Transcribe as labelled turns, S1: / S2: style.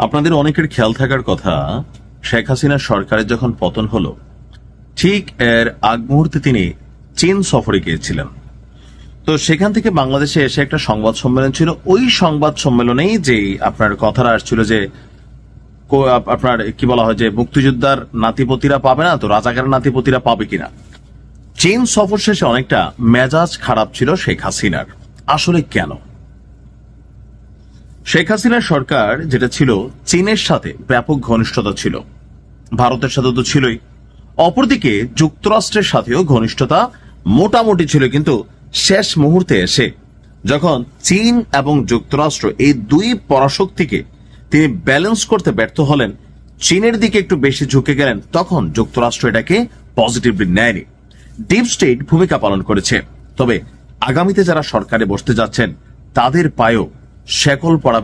S1: আপনাদের অনেকের খেয়াল থাকার কথা, শেখ হাসিনার সরকারের যখন পতন হলো ঠিক এর আগ মুহূর্তে তিনি চীন সফরে গিয়েছিলেন। তো সেখান থেকে বাংলাদেশে এসে একটা সংবাদ সম্মেলন ছিল। ওই সংবাদ সম্মেলনেই যে আপনার কথাটা আসছিল যে আপনার কি বলা হয় যে মুক্তিযোদ্ধার নাতিপতিরা পাবে না তো রাজাকারের নাতিপতিরা পাবে কিনা। চীন সফর শেষে অনেকটা মেজাজ খারাপ ছিল শেখ হাসিনার। আসলে কেন? শেখ হাসিনার সরকার যেটা ছিল, চীনের সাথে ব্যাপক ঘনিষ্ঠতা ছিল, ভারতের সাথে তো ছিলই, অপরদিকে যুক্তরাষ্ট্রের সাথেও ঘনিষ্ঠতা মোটামুটি ছিল। কিন্তু শেষ মুহূর্তে এসে যখন চীন এবং যুক্তরাষ্ট্র এই দুই পরাশক্তিকে তিনি ব্যালেন্স করতে ব্যর্থ হলেন, চীনের দিকে একটু বেশি ঝুঁকে গেলেন, তখন যুক্তরাষ্ট্র এটাকে পজিটিভলি নেয়নি। ডিপ স্টেট ভূমিকা পালন করেছে। তবে আগামীতে যারা সরকারে বসতে যাচ্ছেন তাদের পায়েও শেকল পড়াবে।